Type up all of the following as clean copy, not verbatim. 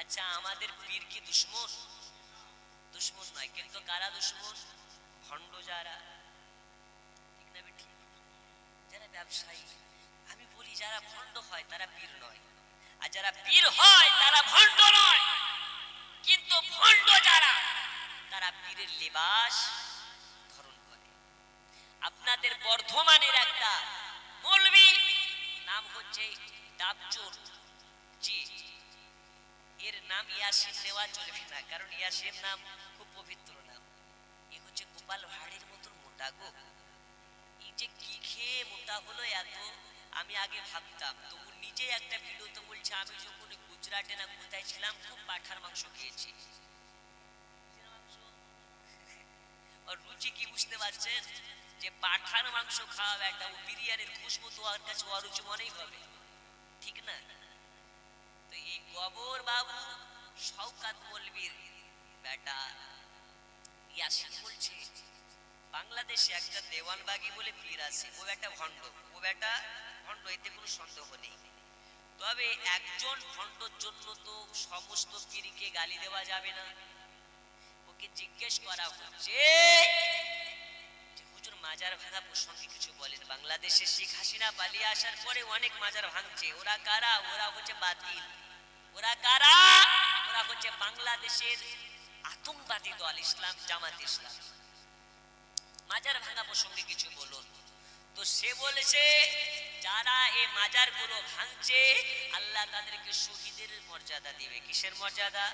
আচ্ছা আমাদের পীর কি দুশ্মন? দুশ্মন নয়, কিন্তু কারা দুশ্মন? ভণ্ড যারা, ঠিক না বেঠিক? যারা ব্যবসায়ী। আমি বলি যারা ভণ্ড হয় তারা পীর নয়, আর যারা পীর হয় তারা ভণ্ড নয়। কিন্তু ভণ্ড যারা, তারা পীরের লেবাস ধারণ করে। আপনাদের বর্ধমানের একটা মৌলবি, নাম হচ্ছে ডাবচোর জি, এর নাম ইয়াসিন নেওয়া চলবে না, কারণ ইয়াসিন নাম খুব পবিত্র নাম। এ হচ্ছে গোপাল ভাঁড়ের মতন মোটা গো। এই যে কি খেয়ে মোটা হলো এত, আমি আগে ভাবতাম। তো ও নিজে একটা ভিডিওতে বলছে আমি যখন গুজরাটে না কোথায় ছিলাম খুব পাঠার মাংস খেয়েছি। আর রুচি কি বুঝতে পারছেন? যে পাঠার মাংস খাওয়া একটা, ও বিরিয়ানির খুশবু তো ওর কাছে অরুচি মনেই হবে, ঠিক না? তো এই গবর বাবু শওকাত মৌলবীর বেটা ইয়াসিন বলছে বাংলাদেশে একটা দেওয়ানবাগি বলে পীর আছে, ও একটা ভণ্ড, ও একটা ভণ্ড, এতে কোনো সন্দেহ নেই। তবে একজন ভণ্ডর জন্য তো সমস্ত পীরকে গালি দেওয়া যাবে না। ওকে জিজ্ঞেস করা হচ্ছে যে হুজুর মাজার ভাঙা প্রসঙ্গে কিছু বলেন। বাংলাদেশে শেখ হাসিনা পালিয়ে আসার পরে অনেক মাজার ভাঙছে, ওরা কারা? ওরা হচ্ছে বাতিল। ওরা কারা? ওরা হচ্ছে বাংলাদেশের আতঙ্কবাদী দল ইসলাম জামাত ইসলাম। মাজার ভাঙা প্রসঙ্গে কিছু বলুন। তো সে বলেছে যারা এই মাজার গুলো ভাঙছে আল্লাহ তাদেরকে শহীদের মর্যাদা দিবে। কিসের মর্যাদা?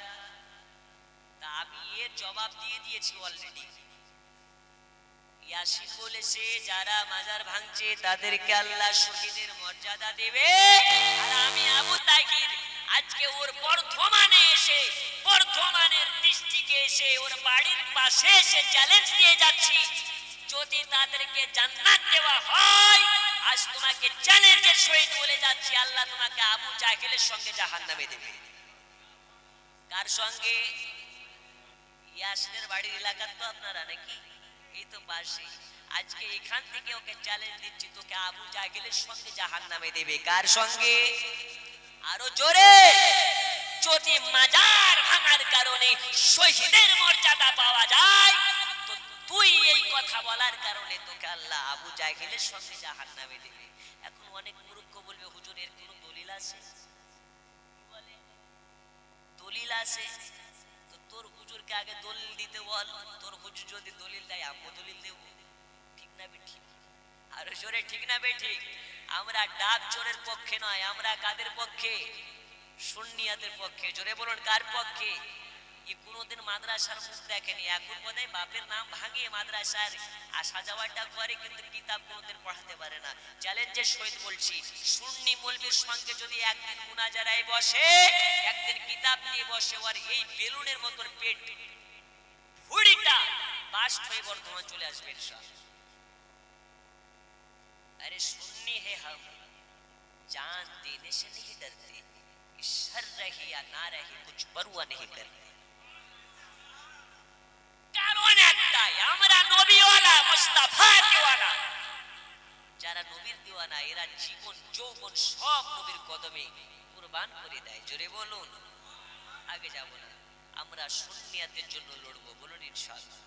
তা আমি এর জবাব দিয়ে দিয়েছি অলরেডি। ইয়াসিন বলেছে যারা মাজার ভাঙছে তাদেরকে আল্লাহ শহীদের মর্যাদা দেবে। আর আমি আবু তাহির আজকে ওর বর্ধমানে এসে, বর্ধমানের ডিস্ট্রিক্টে এসে, ওর বাড়ির পাশে এসে চ্যালেঞ্জ দিয়ে যাচ্ছি, যদি তাদেরকে জান্নাত দেওয়া হয়, আজ তোমাকে চ্যালেঞ্জের সহিত বলে যাচ্ছি আল্লাহ তোমাকে আবু জাহেলের সঙ্গে জাহান্নামে দেবে। কার সঙ্গে? ইয়াসিনের বাড়ির এলাকার তো আপনারা নাকি, এই তো পাশে। আজকে এখান থেকে ওকে চ্যালেঞ্জ দিচ্ছি, তোকে আবু জাহেলের সঙ্গে জাহান্নামে দেবে। কার সঙ্গে? আরো জোরে। যদি মাজার ভাঙার কারণে শহীদের মর্যাদা পাওয়া যায়, তো তুই এই কথা বলার কারণে তোকে আল্লাহ আবু জাহেলের সঙ্গে জাহান্নামে দেবে। এখন অনেক মূর্খ বলবে হুজুর এর কোনো দলিল আছে? বলে দলিল আছে। তো তোর হুজুরকে আগে দলিল দিতে বল। তোর হুজুর যদি দলিল দেয় আমিও দলিল দেব, ঠিক না বেঠিক? আর জোরে ঠিক না বেঠিক? আমরা ডাব চোরের পক্ষে নয়, আমরা কাদের পক্ষে? সুন্নিয়াদের পক্ষে। জোরে বলুন কার পক্ষে? ই কোনোদিন মাদ্রাসার মুখ দেখেনি, এখন বোধহয় বাপের নাম ভাঙিয়ে মাদ্রাসার আসা যাওয়াটা করে, কিন্তু কিতাব কোনোদিন পড়াতে পারে না। চ্যালেঞ্জের সহিত বলছি, সুন্নি মৌলবীর সঙ্গে যদি একদিন মুনাজারায় বসে, একদিন কিতাব নিয়ে বসে, আর এই বেলুনের মতন পেট ভুড়িটা বাস্ট হয়ে বর্ধমান চলে আসবে ইনশাআল্লাহ। अरे सुन्नी है हम, जान देने से नहीं डरते, शर रही या ना रही कुछ परवाह नहीं करते। কারণ একটাই, আমরা নবীওয়ালা, মুস্তাফা দিওয়ানা। যারা নবীর দিওয়ানা এরা জীবন যৌবন সব নবীর কদমে কুরবান করে দেয়। জোরে বলুন। আগে যাব না, আমরা সুন্নিয়াতের জন্য লড়বো, বলুন ইনশাআল্লাহ।